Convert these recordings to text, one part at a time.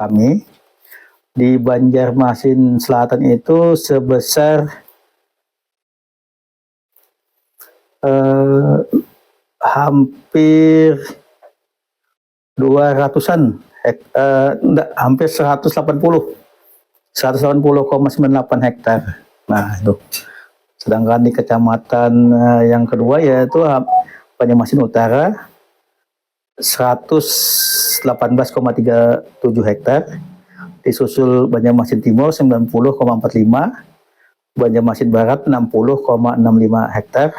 kami di Banjarmasin Selatan itu sebesar hampir 200-an hampir 180,98 hektar. Nah, itu. Sedangkan di kecamatan yang kedua yaitu Banjarmasin Utara 118,37 hektar. Disusul Banjarmasin Timur 90,45, Banjarmasin Barat 60,65 hektar.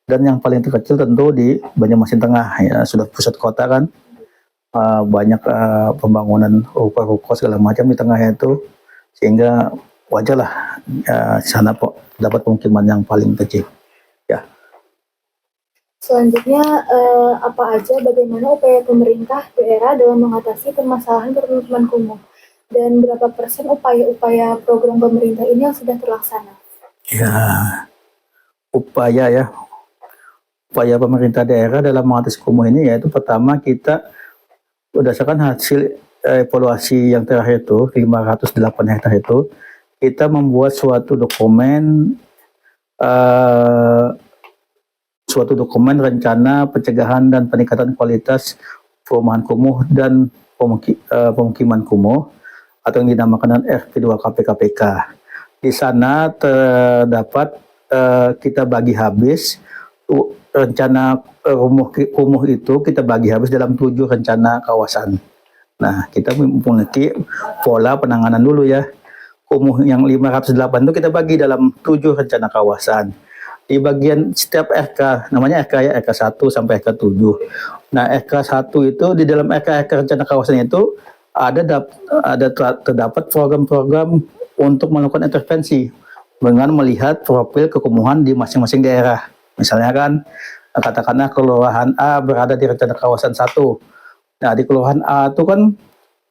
Dan yang paling terkecil tentu di Banjarmasin Tengah, ya sudah pusat kota kan, banyak pembangunan ruko-ruko segala macam di tengahnya itu, sehingga wajarlah sana dapat pemukiman yang paling kecil. Ya. Selanjutnya, apa aja bagaimana upaya pemerintah daerah dalam mengatasi permasalahan permukiman kumuh, dan berapa persen upaya-upaya program pemerintah ini yang sudah terlaksana? Ya, upaya pemerintah daerah dalam mengatasi kumuh ini yaitu pertama kita berdasarkan hasil evaluasi yang terakhir itu 508 hektar itu, kita membuat suatu dokumen rencana pencegahan dan peningkatan kualitas perumahan kumuh dan pemukiman kumuh atau yang dinamakan RP2KP-KPK. Di sana terdapat kita bagi habis rencana kumuh itu kita bagi habis dalam 7 rencana kawasan. Nah, kita memiliki pola penanganan dulu ya. Kumuh yang 508 itu kita bagi dalam 7 rencana kawasan. Di bagian setiap RK, namanya RK ya, RK 1 sampai RK 7. Nah, RK 1 itu di dalam RK rencana kawasan itu terdapat program-program untuk melakukan intervensi dengan melihat profil kekumuhan di masing-masing daerah. Misalnya kan, katakanlah kelurahan A berada di rencana kawasan 1. Nah, di kelurahan A itu kan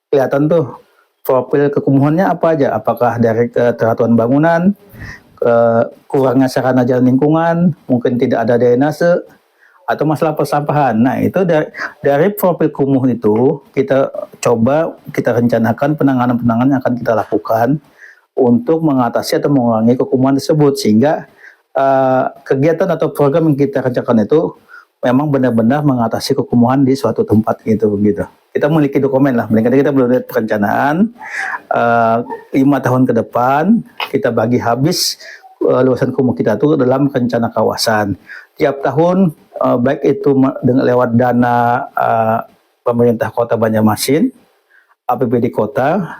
kelihatan tuh profil kekumuhannya apa aja. Apakah dari keteraturan bangunan, kurangnya sarana jalan lingkungan, mungkin tidak ada drainase, atau masalah persampahan. Nah, itu dari profil kumuh itu kita rencanakan penanganan-penanganan yang akan kita lakukan untuk mengatasi atau mengurangi kekumuhan tersebut, sehingga kegiatan atau program yang kita rencanakan itu memang benar-benar mengatasi kekumuhan di suatu tempat gitu. Kita memiliki dokumen lah, kita belum lihat perencanaan 5 tahun ke depan, kita bagi habis luasan kumuh kita itu dalam rencana kawasan. Tiap tahun baik itu dengan lewat dana pemerintah Kota Banjarmasin, APBD kota,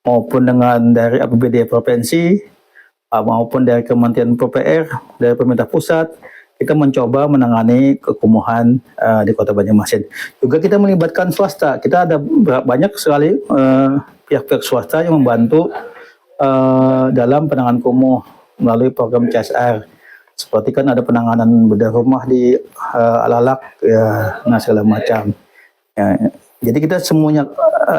maupun dengan dari APBD provinsi, maupun dari Kementerian PUPR, dari pemerintah pusat, kita mencoba menangani kekumuhan di Kota Banjarmasin. Juga kita melibatkan swasta. Kita ada banyak sekali pihak-pihak swasta yang membantu dalam penanganan kumuh melalui program CSR. Seperti kan ada penanganan bedah rumah di Alalak, ya, nah segala macam. Ya, jadi kita semuanya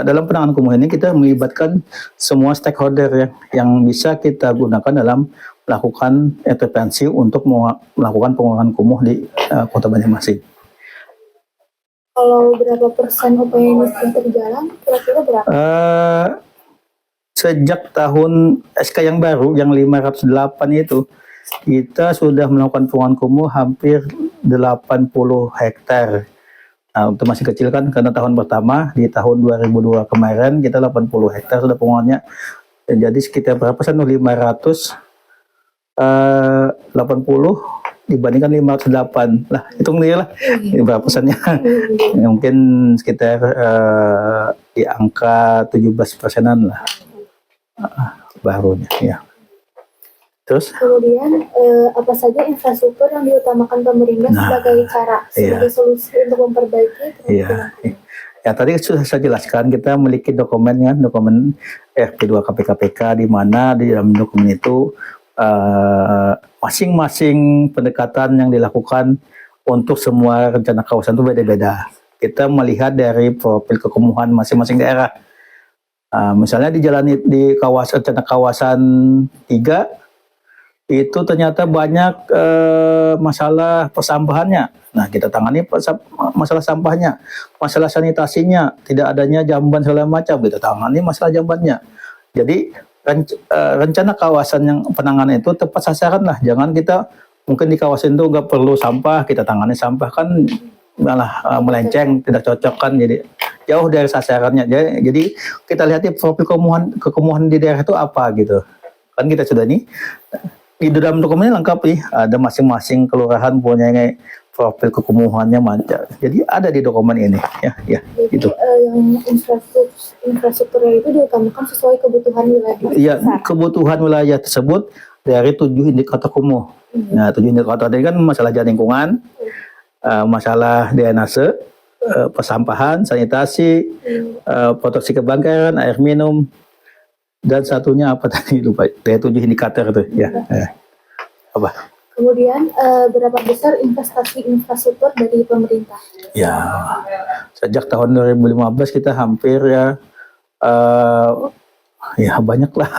dalam penanganan kumuh ini kita melibatkan semua stakeholder ya, yang bisa kita gunakan dalam melakukan intervensi untuk melakukan pengurangan kumuh di Kota Banjarmasin. Kalau berapa persen upaya ini sudah terjalan, kira-kira berapa? Sejak tahun SK yang baru, yang 508 itu, kita sudah melakukan pengurangan kumuh hampir 80 hektar. Nah, untuk masih kecil kan, karena tahun pertama di tahun 2002 kemarin kita 80 hektar sudah pengurangannya. Jadi sekitar berapa persen? 580 dibandingkan 508 lah, hitung dia lah berapa persennya. Mungkin sekitar di angka 17%-an lah barunya ya. Terus kemudian apa saja infrastruktur yang diutamakan pemerintah sebagai solusi untuk memperbaiki ya, tadi sudah saya jelaskan, kita memiliki dokumen RP2KP-KPK, di mana di dalam dokumen itu masing-masing pendekatan yang dilakukan untuk semua rencana kawasan itu beda-beda. Kita melihat dari profil kekumuhan masing-masing daerah. Misalnya di kawasan rencana kawasan 3 itu ternyata banyak masalah persampahannya. Nah, kita tangani masalah sampahnya, masalah sanitasinya, tidak adanya jamban segala macam, kita tangani masalah jambannya. Jadi rencana kawasan yang penanganan itu tepat sasaran lah. Jangan kita mungkin di kawasan itu nggak perlu sampah, kita tangani sampah kan malah melenceng, tidak cocok kan. Jadi jauh dari sasarannya. Jadi kita lihat profil kekumuhan di daerah itu apa gitu. Kan kita sudah nih di dalam dokumennya lengkap nih, ada masing-masing kelurahan punya profil kekumuhannya macam. Jadi ada di dokumen ini, ya, Jadi gitu. yang infrastrukturnya itu diutamakan sesuai kebutuhan wilayah. Iya, besar. kebutuhan wilayah tersebut dari 7 indikator kumuh. Nah, 7 indikator tadi kan masalah jalan lingkungan, masalah drainase, persampahan, sanitasi, proteksi kebakaran, air minum, dan satunya apa tadi lupa. Dari 7 indikator itu, ya. Apa? Kemudian berapa besar investasi infrastruktur dari pemerintah? Ya, sejak tahun 2015 kita hampir ya banyak lah.